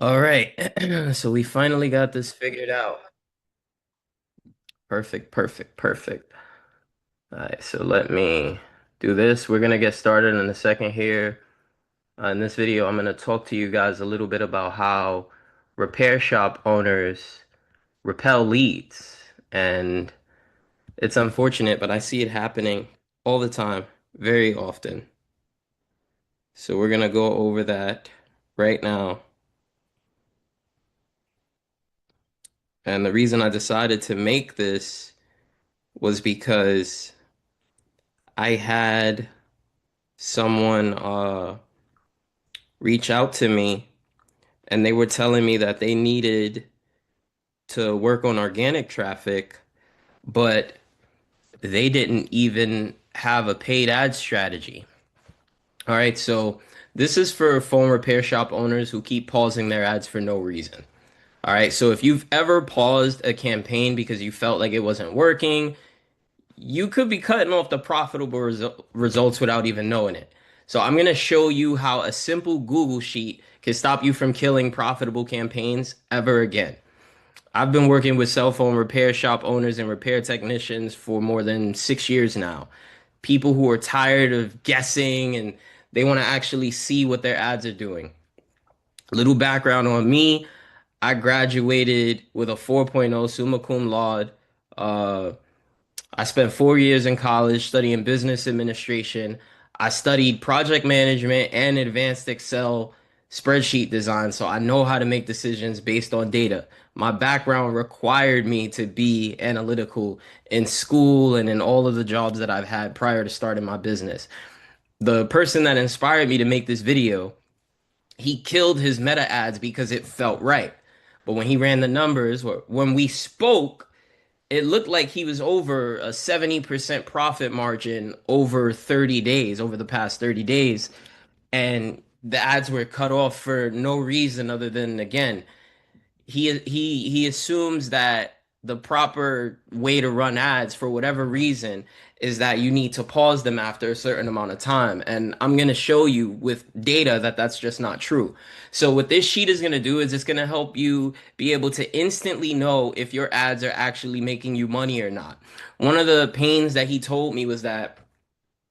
All right. So we finally got this figured out. Perfect, perfect, perfect. All right, so let me do this. We're gonna get started in a second here. In this video, I'm gonna talk to you guys a little bit about how repair shop owners repel leads. And it's unfortunate, but I see it happening all the time, very often. So we're gonna go over that right now. And the reason I decided to make this was because I had someone reach out to me and they were telling me that they needed to work on organic traffic, but they didn't even have a paid ad strategy. All right, so this is for phone repair shop owners who keep pausing their ads for no reason. All right, so if you've ever paused a campaign because you felt like it wasn't working, you could be cutting off the profitable results without even knowing it. So I'm going to show you how a simple Google sheet can stop you from killing profitable campaigns ever again. I've been working with cell phone repair shop owners and repair technicians for more than 6 years now. People who are tired of guessing and they want to actually see what their ads are doing. A little background on me. I graduated with a 4.0 summa cum laude. Uh, I spent 4 years in college studying business administration. I studied project management and advanced Excel spreadsheet design, so I know how to make decisions based on data. My background required me to be analytical in school and in all of the jobs that I've had prior to starting my business. The person that inspired me to make this video, he killed his meta ads because it felt right. But when he ran the numbers, or when we spoke, it looked like he was over a 70% profit margin over 30 days, over the past 30 days. And the ads were cut off for no reason other than, again, he assumes that the proper way to run ads for whatever reason is that you need to pause them after a certain amount of time, and I'm going to show you with data that that's just not true. So what this sheet is going to do is it's going to help you be able to instantly know if your ads are actually making you money or not. One of the pains that he told me was that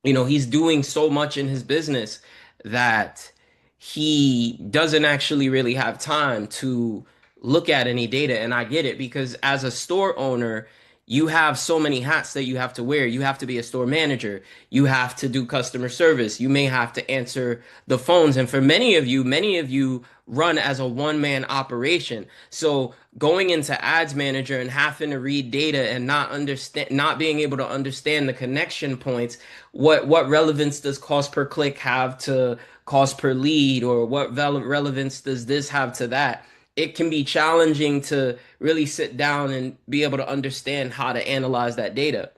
he's doing so much in his business that he doesn't actually really have time to look at any data. And I get it because as a store owner, you have so many hats that you have to wear. You have to be a store manager. You have to do customer service. You may have to answer the phones. And for many of you run as a one-man operation. So going into ads manager and having to read data and not being able to understand the connection points, what relevance does cost per click have to cost per lead, or what relevance does this have to that? It can be challenging to really sit down and be able to understand how to analyze that data.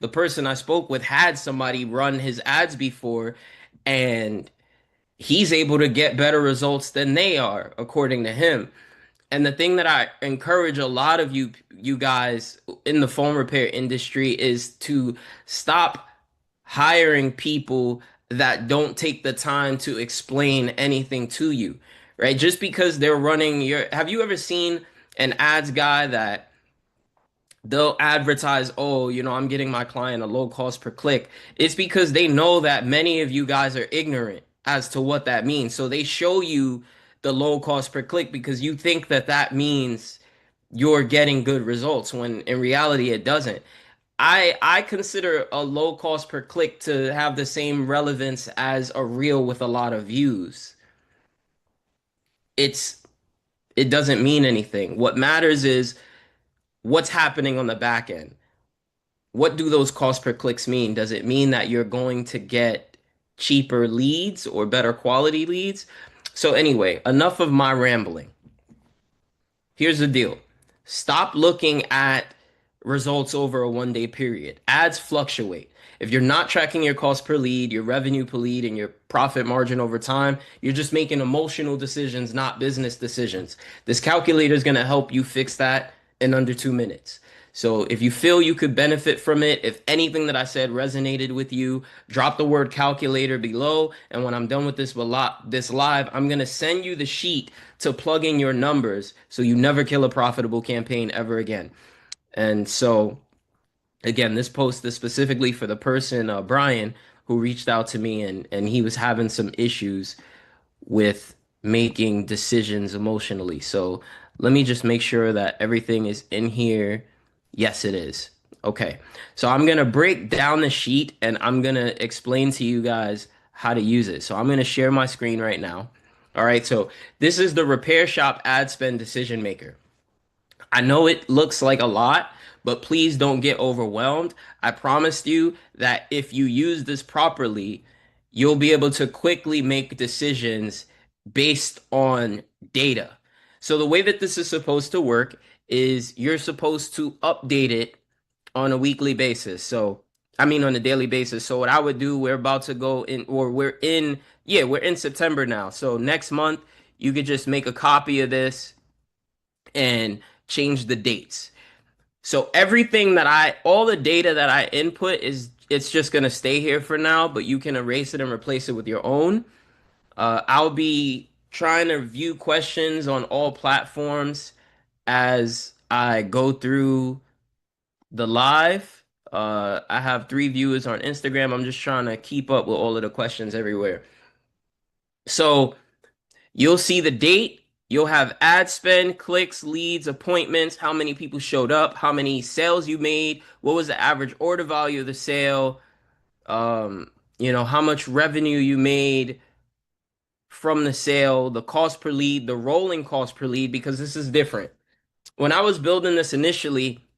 The person I spoke with had somebody run his ads before, and he's able to get better results than they are, according to him. And the thing that I encourage a lot of you guys in the phone repair industry is to stop hiring people that don't take the time to explain anything to you, right? Just because they're running your, have you ever seen an ads guy that they'll advertise, oh, I'm getting my client a low cost per click? It's because they know that many of you guys are ignorant as to what that means. So they show you the low cost per click because you think that that means you're getting good results when in reality it doesn't. I consider a low cost per click to have the same relevance as a reel with a lot of views. It's it doesn't mean anything. What matters is what's happening on the back end. What do those cost per clicks mean? Does it mean that you're going to get cheaper leads or better quality leads? So anyway, enough of my rambling. Here's the deal. Stop looking at results over a 1 day period. Ads fluctuate. If you're not tracking your cost per lead, your revenue per lead, and your profit margin over time, you're just making emotional decisions, not business decisions. This calculator is going to help you fix that in under 2 minutes. So if you feel you could benefit from it, if anything that I said resonated with you, drop the word calculator below. And when I'm done with this live, I'm gonna send you the sheet to plug in your numbers so you never kill a profitable campaign ever again. And so again, this post is specifically for the person, Brian, who reached out to me and he was having some issues with making decisions emotionally. So let me just make sure that everything is in here. Yes, it is. Okay. So I'm going to break down the sheet and I'm going to explain to you guys how to use it. So I'm going to share my screen right now. All right. So this is the repair shop ad spend decision maker. I know it looks like a lot, but please don't get overwhelmed. I promised you that if you use this properly, you'll be able to quickly make decisions based on data. So the way that this is supposed to work is you're supposed to update it on a weekly basis. So, I mean, on a daily basis. So what I would do, we're about to go in, or we're in September now. So next month, you could just make a copy of this and change the dates. So everything that all the data that I input it's just gonna stay here for now, but you can erase it and replace it with your own. I'll be trying to view questions on all platforms as I go through the live. I have 3 viewers on Instagram. I'm just trying to keep up with all of the questions everywhere. So you'll see the date. You'll have ad spend, clicks, leads, appointments, how many people showed up, how many sales you made, what was the average order value of the sale, how much revenue you made from the sale, the cost per lead, the rolling cost per lead, because this is different. When I was building this initially,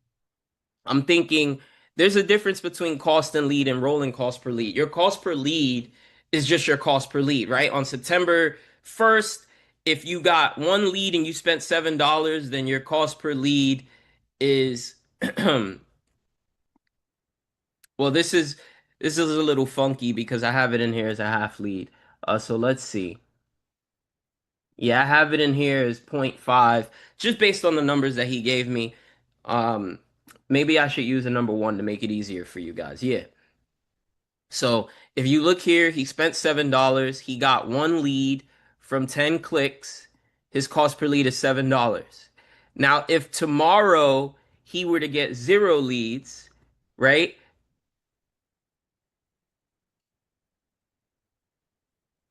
I'm thinking there's a difference between cost and lead and rolling cost per lead. Your cost per lead is just your cost per lead, right? On September 1st, if you got one lead and you spent $7, then your cost per lead is well, this is a little funky because I have it in here as a half lead. So let's see. Yeah, I have it in here as point 0.5, just based on the numbers that he gave me. Um, Maybe I should use a number one to make it easier for you guys. Yeah. So if you look here, he spent $7. He got one lead from 10 clicks. His cost per lead is $7. Now, if tomorrow he were to get 0 leads, right?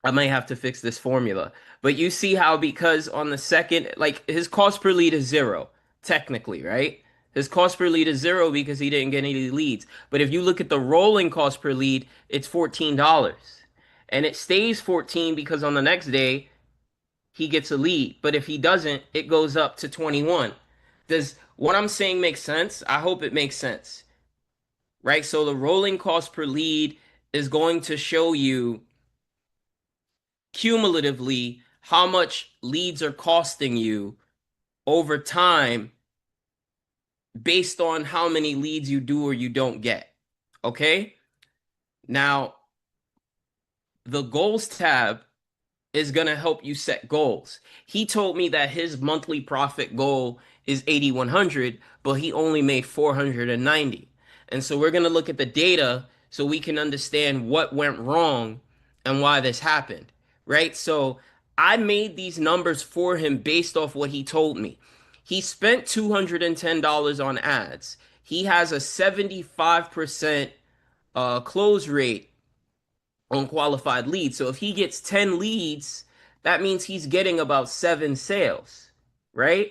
I might have to fix this formula. But you see how because on the second, like his cost per lead is 0, technically, right? His cost per lead is 0 because he didn't get any leads. But if you look at the rolling cost per lead, it's $14. And it stays 14 because on the next day he gets a lead. But if he doesn't, it goes up to 21. Does what I'm saying make sense? I hope it makes sense. Right? So the rolling cost per lead is going to show you cumulatively how much leads are costing you over time based on how many leads you do or you don't get. Okay? Now, the goals tab is going to help you set goals. He told me that his monthly profit goal is 8,100, but he only made 490. And so we're going to look at the data so we can understand what went wrong and why this happened, right? So I made these numbers for him based off what he told me. He spent $210 on ads. He has a 75% close rate on qualified leads. So if he gets 10 leads, that means he's getting about 7 sales, right?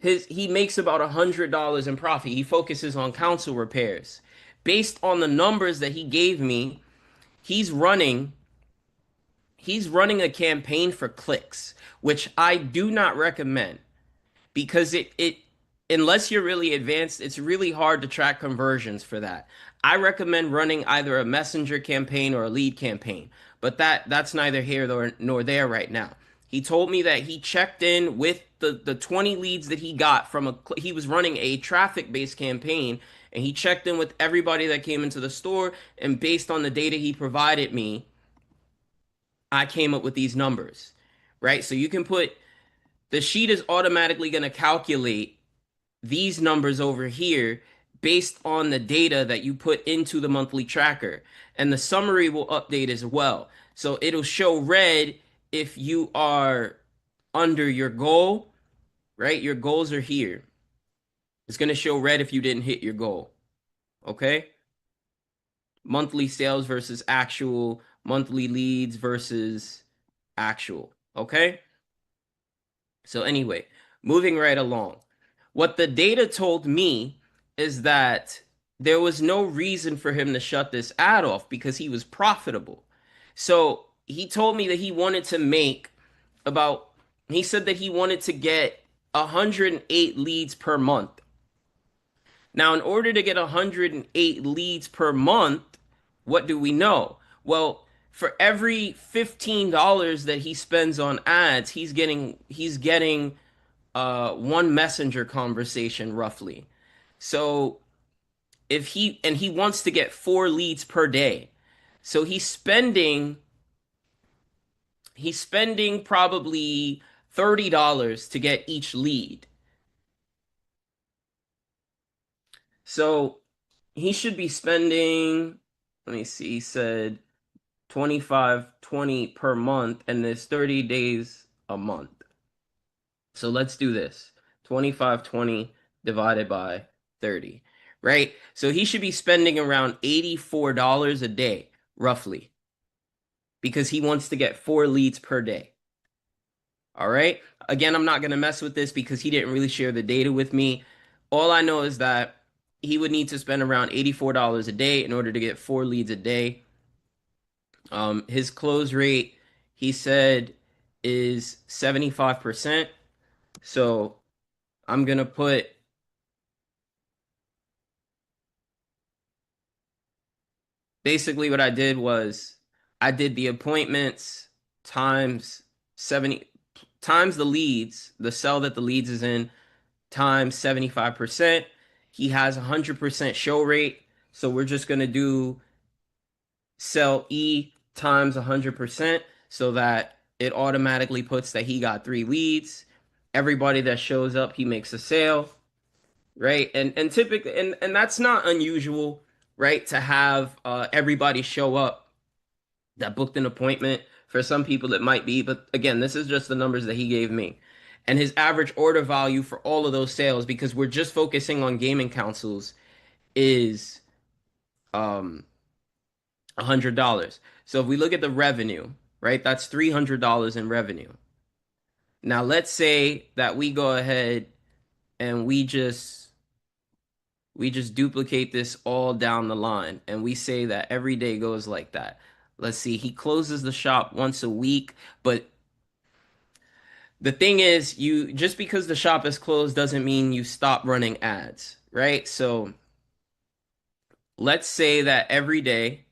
He makes about $100 in profit. He focuses on council repairs. Based on the numbers that he gave me, he's running he's running a campaign for clicks, which I do not recommend because it unless you're really advanced, it's really hard to track conversions for that. I recommend running either a messenger campaign or a lead campaign, but that's neither here nor there right now. He told me that he checked in with the 20 leads that he got from he was running a traffic-based campaign and he checked in with everybody that came into the store and based on the data he provided me, I came up with these numbers. Right? So you can put the sheet is automatically going to calculate these numbers over here based on the data that you put into the monthly tracker. And the summary will update as well. So it'll show red if you are under your goal, right? Your goals are here. It's going to show red if you didn't hit your goal. Okay? Monthly sales versus actual, monthly leads versus actual. Okay? So, anyway, moving right along. What the data told me is that there was no reason for him to shut this ad off because he was profitable. So, he told me that he wanted to make about, he said that he wanted to get 108 leads per month. Now, in order to get 108 leads per month, what do we know? Well, for every $15 that he spends on ads, he's getting one messenger conversation roughly. So if he wants to get 4 leads per day. So he's spending probably $30 to get each lead. So he should be spending, let me see, he said 25.20 per month, and there's 30 days a month. So let's do this. 25.20 divided by 30, right? So he should be spending around $84 a day, roughly, because he wants to get 4 leads per day. All right. Again, I'm not going to mess with this because he didn't really share the data with me. All I know is that he would need to spend around $84 a day in order to get 4 leads a day. His close rate, he said, is 75%. So I'm going to put basically what I did was I did the appointments times 70 times the leads, the cell that the leads is in, times 75%. He has 100% show rate. So we're just going to do cell E times 100% so that it automatically puts that he got 3 leads. Everybody that shows up, he makes a sale, right? And typically, and that's not unusual, right? To have everybody show up that booked an appointment. For some people, it might be, but again, this is just the numbers that he gave me. And his average order value for all of those sales, because we're just focusing on gaming consoles, is um $100. So if we look at the revenue, right, that's $300 in revenue. Now let's say that we go ahead and we just duplicate this all down the line and we say that every day goes like that. Let's see, he closes the shop once a week, but the thing is, you just because the shop is closed doesn't mean you stop running ads, right? So let's say that every day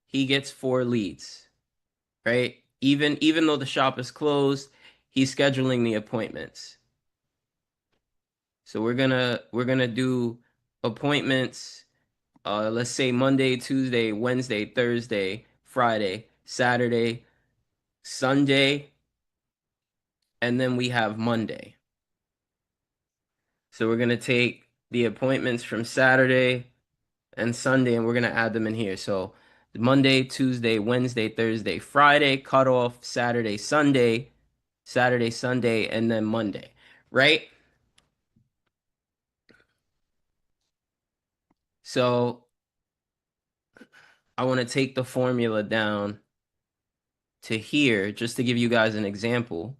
he gets 4 leads, right? Even though the shop is closed, he's scheduling the appointments. So we're gonna do appointments. Let's say Monday, Tuesday, Wednesday, Thursday, Friday, Saturday, Sunday, and then we have Monday. So we're gonna take the appointments from Saturday and Sunday, and we're gonna add them in here. So Monday, Tuesday, Wednesday, Thursday, Friday, cutoff, Saturday, Sunday, Saturday, Sunday, and then Monday, right? So I want to take the formula down to here just to give you guys an example,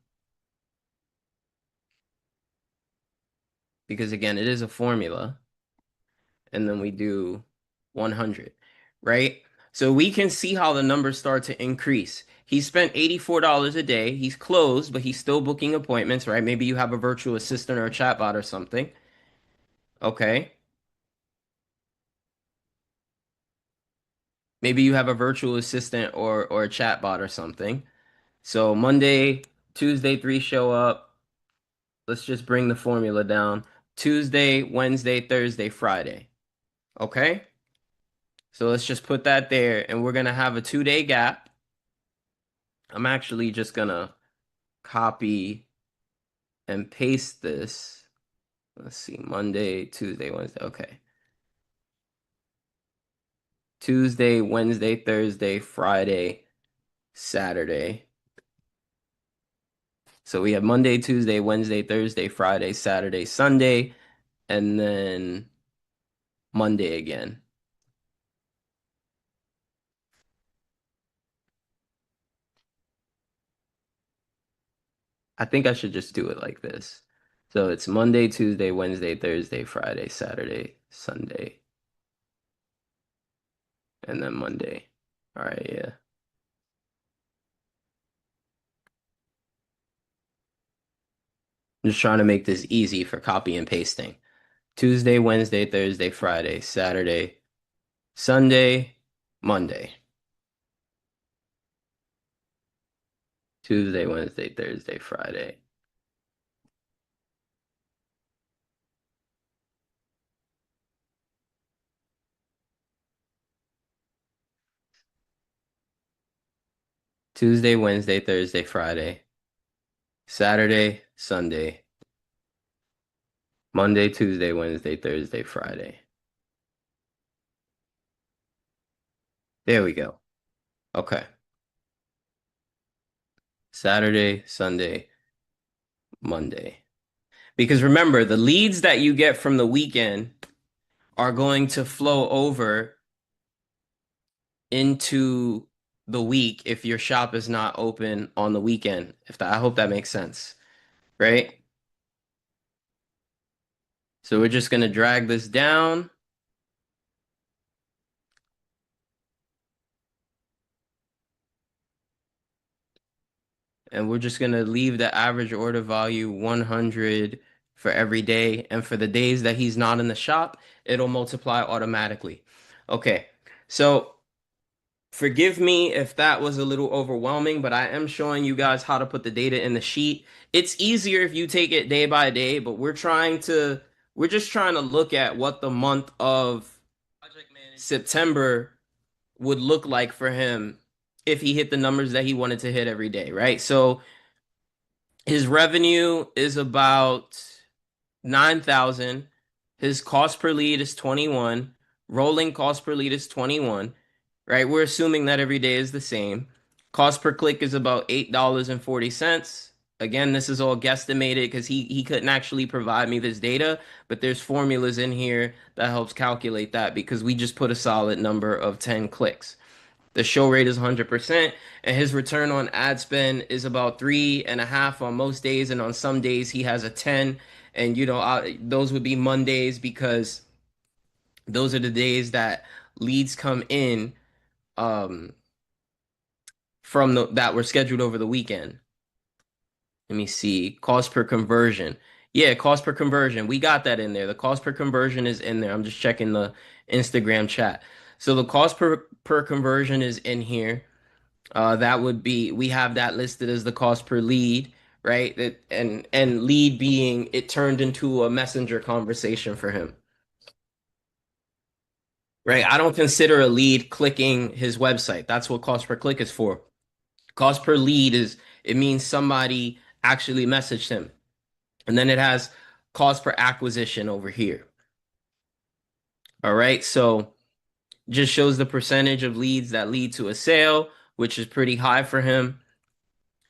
because again, it is a formula, and then we do 100, right? So we can see how the numbers start to increase. He spent $84 a day. He's closed, but he's still booking appointments, right? Maybe you have a virtual assistant or a chatbot or something. Okay. Maybe you have a virtual assistant or a chatbot or something. So Monday, Tuesday, 3 show up. Let's just bring the formula down. Tuesday, Wednesday, Thursday, Friday. Okay? So let's just put that there, and we're gonna have a 2-day gap. I'm actually just gonna copy and paste this Let's see, Monday, Tuesday, Wednesday. Okay. Tuesday, Wednesday, Thursday, Friday, Saturday. So we have Monday, Tuesday, Wednesday, Thursday, Friday, Saturday, Sunday, and then Monday again. I think I should just do it like this. So it's Monday, Tuesday, Wednesday, Thursday, Friday, Saturday, Sunday, and then Monday. All right, yeah. I'm just trying to make this easy for copy and pasting. Tuesday, Wednesday, Thursday, Friday, Saturday, Sunday, Monday. Tuesday, Wednesday, Thursday, Friday. Tuesday, Wednesday, Thursday, Friday. Saturday, Sunday. Monday, Tuesday, Wednesday, Thursday, Friday. There we go. Okay. Saturday, Sunday, Monday. Because remember, the leads that you get from the weekend are going to flow over into the week if your shop is not open on the weekend. If that, I hope that makes sense, right? So we're just going to drag this down. And we're just going to leave the average order value 100 for every day. And for the days that he's not in the shop, it'll multiply automatically. Okay, so forgive me if that was a little overwhelming, but I am showing you guys how to put the data in the sheet. It's easier if you take it day by day, but we're just trying to look at what the month of September would look like for him if he hit the numbers that he wanted to hit every day, right? So his revenue is about 9,000. His cost per lead is 21. Rolling cost per lead is 21, right? We're assuming that every day is the same. Cost per click is about $8.40. Again, this is all guesstimated because he couldn't actually provide me this data, but there's formulas in here that helps calculate that because we just put a solid number of 10 clicks. The show rate is 100%, and his return on ad spend is about 3.5 on most days, and on some days he has a 10. And those would be Mondays because those are the days that leads come in um, from the that were scheduled over the weekend. Let me see. Cost per conversion. Yeah, cost per conversion. We got that in there. The cost per conversion is in there. I'm just checking the Instagram chat. So the cost per conversion is in here. That would be we have that listed as the cost per lead, right? And lead being it turned into a messenger conversation for him, right? I don't consider a lead clicking his website. That's what cost per click is for. Cost per lead is it means somebody actually messaged him, and then it has cost per acquisition over here. All right, so just shows the percentage of leads that lead to a sale, which is pretty high for him.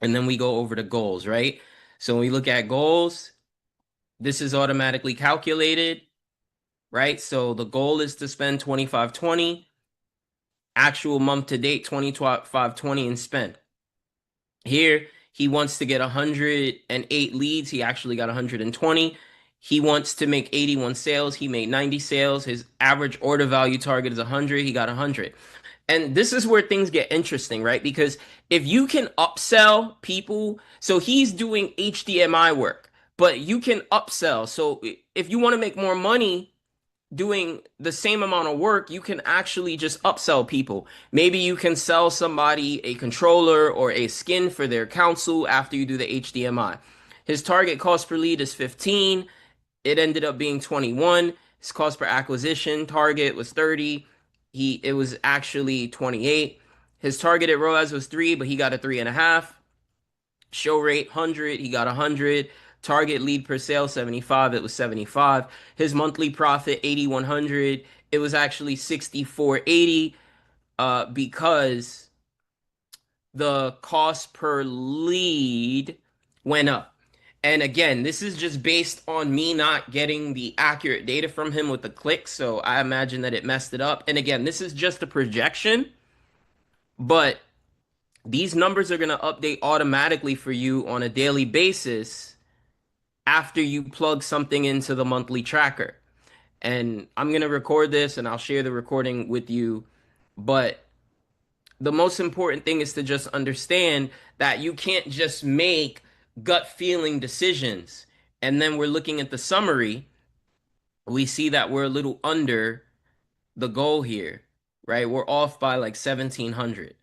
And then we go over to goals, right? So when we look at goals, this is automatically calculated, right? So the goal is to spend 2520, actual month to date 2520 and spend. Here, he wants to get 108 leads. He actually got 120. He wants to make 81 sales. He made 90 sales. His average order value target is 100. He got 100. And this is where things get interesting, right? Because if you can upsell people, so he's doing HDMI work, but you can upsell. So if you want to make more money doing the same amount of work, you can actually just upsell people. Maybe you can sell somebody a controller or a skin for their console after you do the HDMI. His target cost per lead is 15. It ended up being 21. His cost per acquisition target was 30. It was actually 28. His targeted ROAS was 3, but he got a 3.5. Show rate 100, he got 100. Target lead per sale 75, it was 75. His monthly profit 8100, it was actually 6480 because the cost per lead went up. And again, this is just based on me not getting the accurate data from him with the clicks, so I imagine that it messed it up. And again, this is just a projection, but these numbers are going to update automatically for you on a daily basis after you plug something into the monthly tracker. And I'm going to record this and I'll share the recording with you. But the most important thing is to just understand that you can't just make gut feeling decisions. And then we're looking at the summary, we see that we're a little under the goal here, right? We're off by like 1700.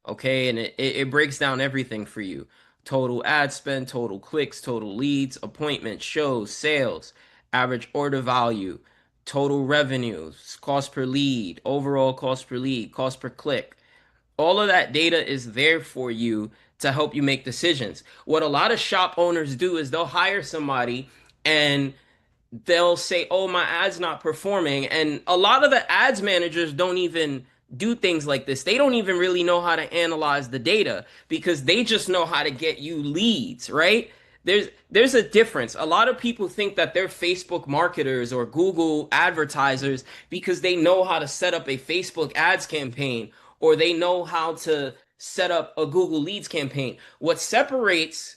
Okay, and it breaks down everything for you: total ad spend, total clicks, total leads, appointments, shows, sales, average order value, total revenues, cost per lead, overall cost per lead, cost per click. All of that data is there for you to help you make decisions. What a lot of shop owners do is they'll hire somebody and they'll say, "Oh, my ad's not performing." And a lot of the ads managers don't even do things like this. They don't even really know how to analyze the data because they just know how to get you leads, right? There's a difference. A lot of people think that they're Facebook marketers or Google advertisers because they know how to set up a Facebook ads campaign or they know how to set up a Google Leads campaign. What separates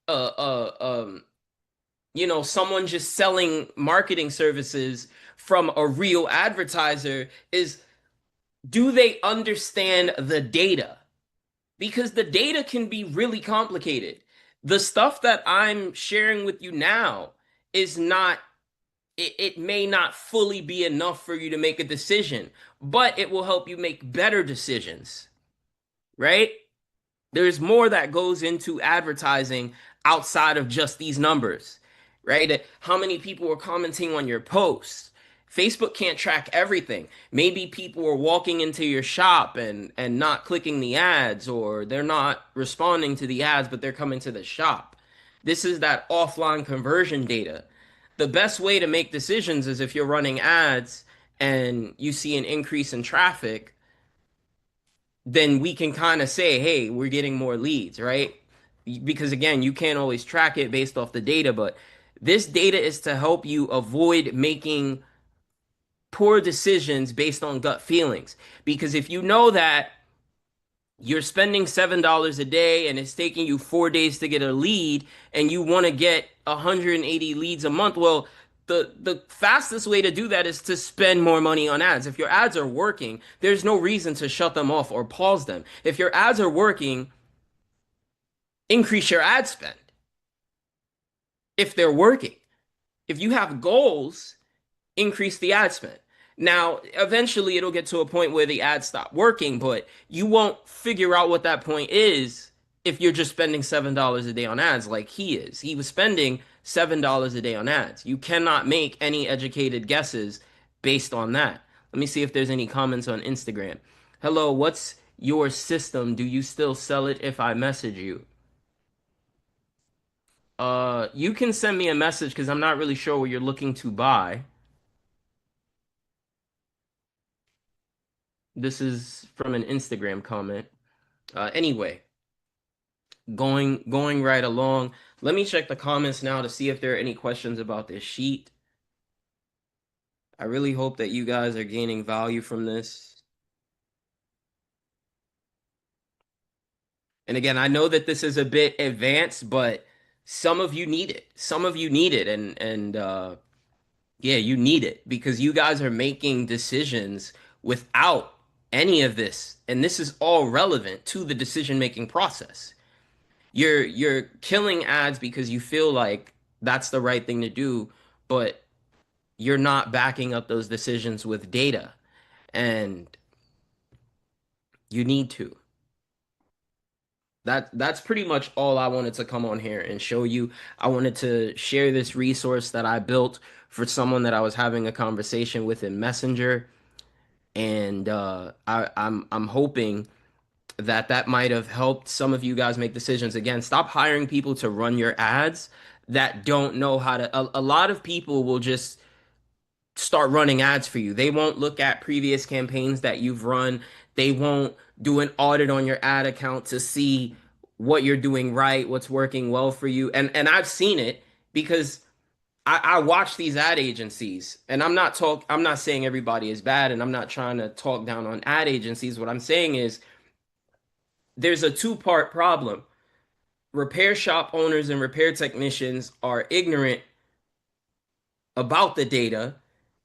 uh uh um someone just selling marketing services from a real advertiser is, do they understand the data? Because the data can be really complicated. The stuff that I'm sharing with you now is not, it may not fully be enough for you to make a decision, but it will help you make better decisions, right? There's more that goes into advertising outside of just these numbers, right? How many people are commenting on your posts? Facebook can't track everything. Maybe people are walking into your shop and not clicking the ads, or they're not responding to the ads, but they're coming to the shop. This is that offline conversion data. The best way to make decisions is if you're running ads and you see an increase in traffic, then we can kind of say, hey, we're getting more leads, right? Because again, you can't always track it based off the data, but this data is to help you avoid making poor decisions based on gut feelings. Because if you know that you're spending $7 a day and it's taking you 4 days to get a lead and you want to get 180 leads a month, well, the fastest way to do that is to spend more money on ads. If your ads are working, there's no reason to shut them off or pause them. If your ads are working, increase your ad spend if they're working. If you have goals, increase the ad spend. Now, eventually it'll get to a point where the ads stop working, but you won't figure out what that point is if you're just spending $7 a day on ads like he is. He was spending $7 a day on ads. You cannot make any educated guesses based on that. Let me see if there's any comments on Instagram. Hello, what's your system? Do you still sell it if I message you? You can send me a message because I'm not really sure what you're looking to buy. This is from an Instagram comment. Anyway, going right along. Let me check the comments now to see if there are any questions about this sheet. I really hope that you guys are gaining value from this. And again, I know that this is a bit advanced, but some of you need it. Some of you need it, and yeah, you need it because you guys are making decisions without any of this, and this is all relevant to the decision-making process. You're killing ads because you feel like that's the right thing to do, but you're not backing up those decisions with data, and you need to. That's pretty much all I wanted to come on here and show you. I wanted to share this resource that I built for someone that I was having a conversation with in Messenger, and I'm hoping that might have helped some of you guys make decisions. Again, stop hiring people to run your ads that don't know how to. A lot of people will just start running ads for you. They won't look at previous campaigns that you've run. They won't do an audit on your ad account to see what you're doing right, what's working well for you. And I've seen it because I watch these ad agencies, and I'm not saying everybody is bad, and I'm not trying to talk down on ad agencies. What I'm saying is there's a two-part problem. Repair shop owners and repair technicians are ignorant about the data,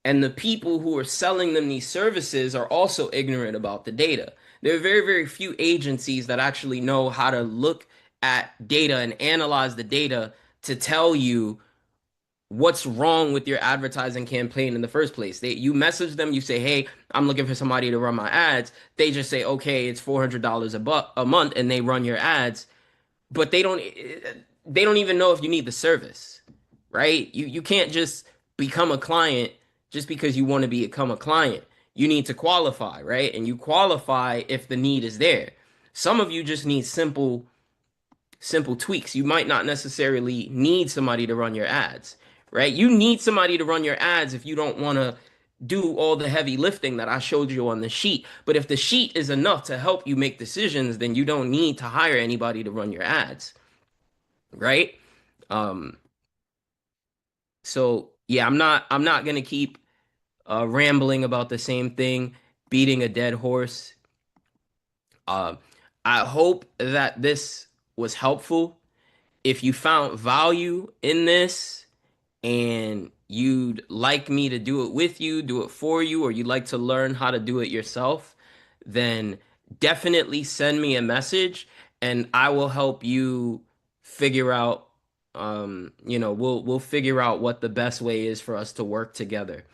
and the people who are selling them these services are also ignorant about the data. There are very, very few agencies that actually know how to look at data and analyze the data to tell you what's wrong with your advertising campaign in the first place. You message them, you say, "Hey, I'm looking for somebody to run my ads." They just say, "Okay, it's $400 a month," and they run your ads, but they don't even know if you need the service, right? You can't just become a client just because you want to become a client. You need to qualify, right? And you qualify if the need is there. Some of you just need simple tweaks. You might not necessarily need somebody to run your ads, right? You need somebody to run your ads if you don't want to do all the heavy lifting that I showed you on the sheet. But if the sheet is enough to help you make decisions, then you don't need to hire anybody to run your ads, right? Um, so yeah, I'm not gonna keep rambling about the same thing, beating a dead horse. Uh, I hope that this was helpful. If you found value in this and you'd like me to do it with you, do it for you, or you'd like to learn how to do it yourself, then definitely send me a message and I will help you figure out we'll figure out what the best way is for us to work together.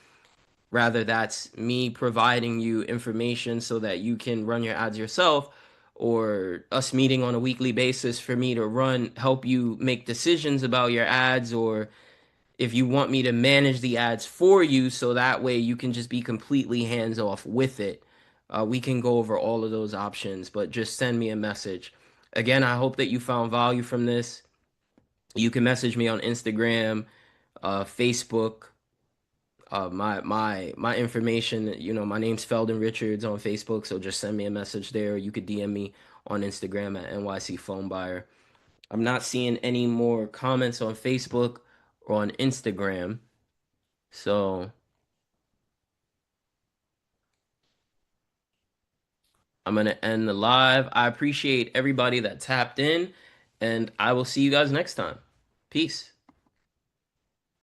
Rather that's me providing you information so that you can run your ads yourself, or us meeting on a weekly basis for me to help you make decisions about your ads, or if you want me to manage the ads for you so that way you can just be completely hands off with it. We can go over all of those options, but just send me a message. Again, I hope that you found value from this. You can message me on Instagram, Facebook. My information, my name's Feldon Richards on Facebook, so just send me a message there. You could DM me on Instagram at NYC Phone Buyer. I'm not seeing any more comments on Facebook or on Instagram. So I'm going to end the live. I appreciate everybody that tapped in, and I will see you guys next time. Peace.